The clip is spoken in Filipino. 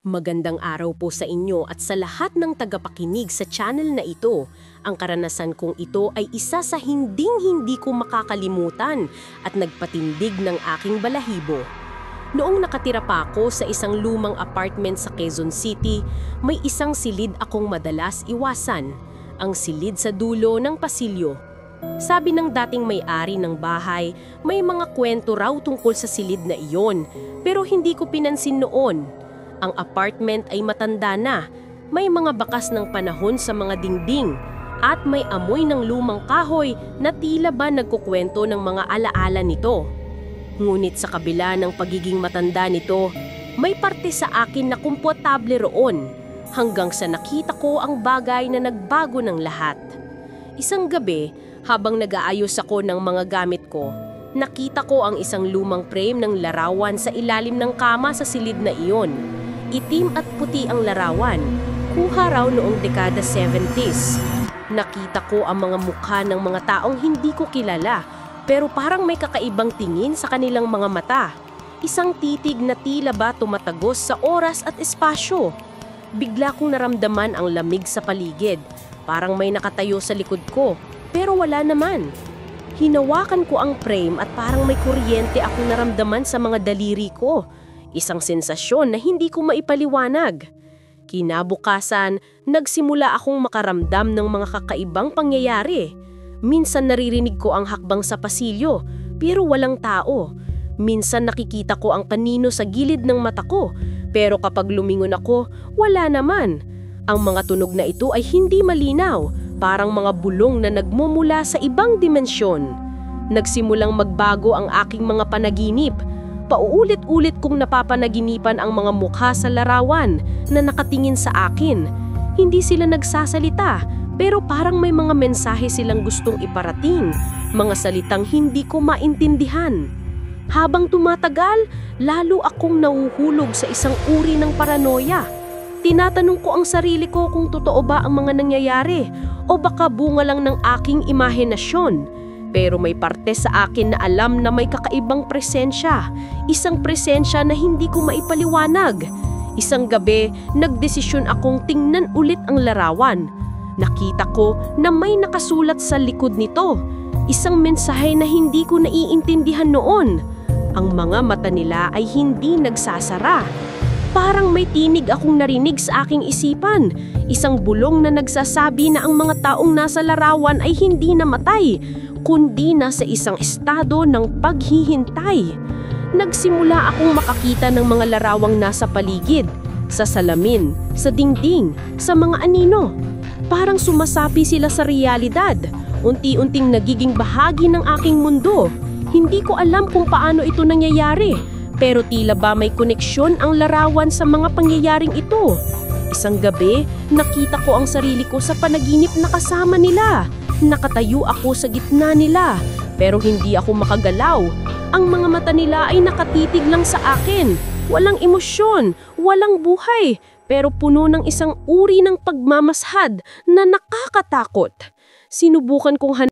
Magandang araw po sa inyo at sa lahat ng tagapakinig sa channel na ito. Ang karanasan kong ito ay isa sa hinding-hindi ko makakalimutan at nagpatindig ng aking balahibo. Noong nakatira pa ako sa isang lumang apartment sa Quezon City, may isang silid akong madalas iwasan, ang silid sa dulo ng pasilyo. Sabi ng dating may-ari ng bahay, may mga kwento raw tungkol sa silid na iyon, pero hindi ko pinansin noon. Ang apartment ay matanda na, may mga bakas ng panahon sa mga dingding, at may amoy ng lumang kahoy na tila ba nagkukwento ng mga alaala nito. Ngunit sa kabila ng pagiging matanda nito, may parte sa akin na komportable roon, hanggang sa nakita ko ang bagay na nagbago ng lahat. Isang gabi, habang nag-aayos ako ng mga gamit ko, nakita ko ang isang lumang frame ng larawan sa ilalim ng kama sa silid na iyon. Itim at puti ang larawan, kuha raw noong dekada 70s. Nakita ko ang mga mukha ng mga taong hindi ko kilala, pero parang may kakaibang tingin sa kanilang mga mata. Isang titig na tila ba tumatagos sa oras at espasyo. Bigla kong naramdaman ang lamig sa paligid, parang may nakatayo sa likod ko, pero wala naman. Hinawakan ko ang frame at parang may kuryente akong naramdaman sa mga daliri ko. Isang sensasyon na hindi ko maipaliwanag. Kinabukasan, nagsimula akong makaramdam ng mga kakaibang pangyayari. Minsan naririnig ko ang hakbang sa pasilyo, pero walang tao. Minsan nakikita ko ang panino sa gilid ng mata ko, pero kapag lumingon ako, wala naman. Ang mga tunog na ito ay hindi malinaw, parang mga bulong na nagmumula sa ibang dimensyon. Nagsimulang magbago ang aking mga panaginip. Pauulit-ulit kong napapanaginipan ang mga mukha sa larawan na nakatingin sa akin. Hindi sila nagsasalita, pero parang may mga mensahe silang gustong iparating, mga salitang hindi ko maintindihan. Habang tumatagal, lalo akong nahuhulog sa isang uri ng paranoia. Tinatanong ko ang sarili ko kung totoo ba ang mga nangyayari o baka bunga lang ng aking imahinasyon. Pero may parte sa akin na alam na may kakaibang presensya, isang presensya na hindi ko maipaliwanag. Isang gabi, nagdesisyon akong tingnan ulit ang larawan. Nakita ko na may nakasulat sa likod nito, isang mensahe na hindi ko naiintindihan noon. Ang mga mata nila ay hindi nagsasara. Parang may tinig akong narinig sa aking isipan, isang bulong na nagsasabi na ang mga taong nasa larawan ay hindi namatay, kundi nasa isang estado ng paghihintay. Nagsimula akong makakita ng mga larawang nasa paligid, sa salamin, sa dingding, sa mga anino. Parang sumasapi sila sa realidad, unti-unting nagiging bahagi ng aking mundo. Hindi ko alam kung paano ito nangyayari, pero tila ba may koneksyon ang larawan sa mga pangyayaring ito. Isang gabi, nakita ko ang sarili ko sa panaginip na kasama nila. Nakatayo ako sa gitna nila, pero hindi ako makagalaw. Ang mga mata nila ay nakatitig lang sa akin. Walang emosyon, walang buhay, pero puno ng isang uri ng pagmamashad na nakakatakot. Sinubukan kong